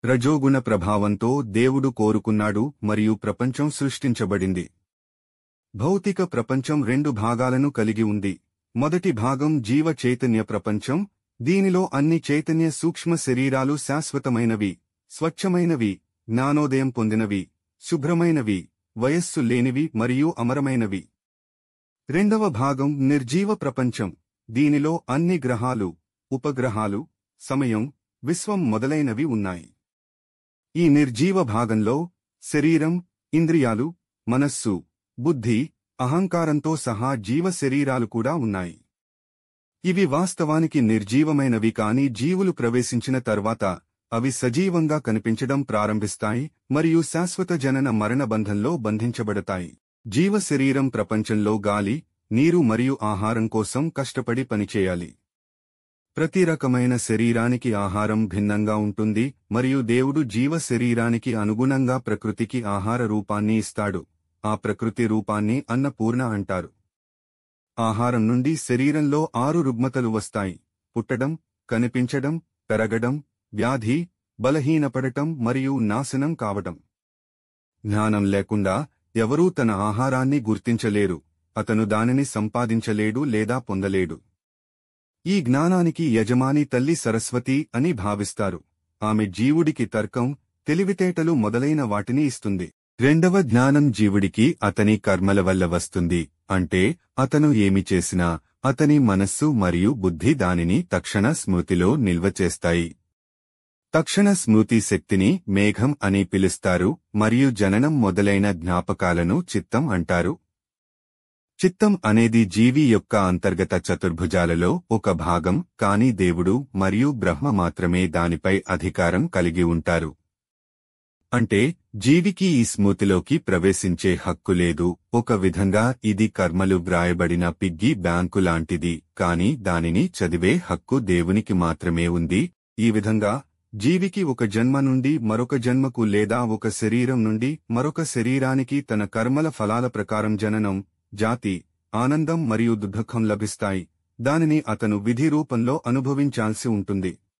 రజోగుణ ప్రభావంతో దేవుడు కోరుకున్నాడు మరియు ప్రపంచం సృష్టించబడింది. భౌతిక ప్రపంచం రెండు భాగాలను కలిగి ఉంది. మొదటి భాగం జీవ చైతన్య ప్రపంచం. దీనిలో అన్ని చైతన్య సూక్ష్మ శరీరాలు శాశ్వతమైనవి, స్వచ్ఛమైనవి, జ్ఞానోదయం పొందినవి, శుభ్రమైనవి, వయస్సు లేనివి మరియు అమరమైనవి. రెండవ భాగం నిర్జీవ ప్రపంచం. దీనిలో అన్ని గ్రహాలు, ఉపగ్రహాలు, సమయం, విశ్వం మొదలైనవి ఉన్నాయి. ఈ నిర్జీవ భాగంలో శరీరం, ఇంద్రియాలు, మనస్సు, బుద్ధి, అహంకారంతో సహా జీవ శరీరాలు కూడా ఉన్నాయి. ఇవి వాస్తవానికి నిర్జీవమైనవి, కాని జీవులు ప్రవేశించిన తర్వాత అవి సజీవంగా కనిపించడం ప్రారంభిస్తాయి మరియు శాశ్వత జనన మరణ బంధంలో బంధించబడతాయి. జీవ శరీరం ప్రపంచంలో గాలి, నీరు మరియు ఆహారం కోసం కష్టపడి పనిచేయాలి. ప్రతి రకమైన శరీరానికి ఆహారం భిన్నంగా ఉంటుంది మరియు దేవుడు జీవ శరీరానికి అనుగుణంగా ప్రకృతికి ఆహార రూపాన్ని ఇస్తాడు. ఆ ప్రకృతి రూపాన్ని అన్నపూర్ణ అంటారు. ఆహారం నుండి శరీరంలో 6 రుగ్మతలు వస్తాయి: పుట్టడం, కనిపించడం, పెరగడం, వ్యాధి, బలహీనపడటం మరియు నాశనం కావడం. జ్ఞానం లేకుండా ఎవరూ తన ఆహారాన్ని గుర్తించలేరు. అతను దానిని సంపాదించలేడు లేదా పొందలేడు. ఈ జ్ఞానానికి యజమాని తల్లి సరస్వతి అని భావిస్తారు. ఆమె జీవుడికి తర్కం, తెలివితేటలు మొదలైన వాటిని ఇస్తుంది. రెండవ జ్ఞానం జీవుడికి అతని కర్మల వల్ల వస్తుంది. అంటే అతను ఏమి చేసినా అతని మనస్సు మరియు బుద్ధి దానిని తక్షణ స్మృతిలో నిల్వ చేస్తాయి. తక్షణ స్మృతి శక్తిని మేఘం అని పిలుస్తారు మరియు జననం మొదలైన జ్ఞాపకాలను చిత్తం అంటారు. చిత్తం అనేది జీవి యొక్క అంతర్గత చతుర్భుజాలలో ఒక భాగం, కానీ దేవుడు మరియు బ్రహ్మ మాత్రమే దానిపై అధికారం కలిగి ఉంటారు. అంటే జీవికి ఈ స్మృతిలోకి ప్రవేశించే హక్కు లేదు. ఒక విధంగా ఇది కర్మలు వ్రాయబడిన పిగ్గీ బ్యాంకు లాంటిది, కానీ దానిని చదివే హక్కు దేవునికి మాత్రమే ఉంది. ఈ విధంగా జీవికి ఒక జన్మ నుండి మరొక జన్మకు లేదా ఒక శరీరం నుండి మరొక శరీరానికి తన కర్మల ఫలాల ప్రకారం జననం, జాతి, ఆనందం మరియు దుఃఖం లభిస్తాయి. దానిని అతను విధి రూపంలో అనుభవించాల్సి ఉంటుంది.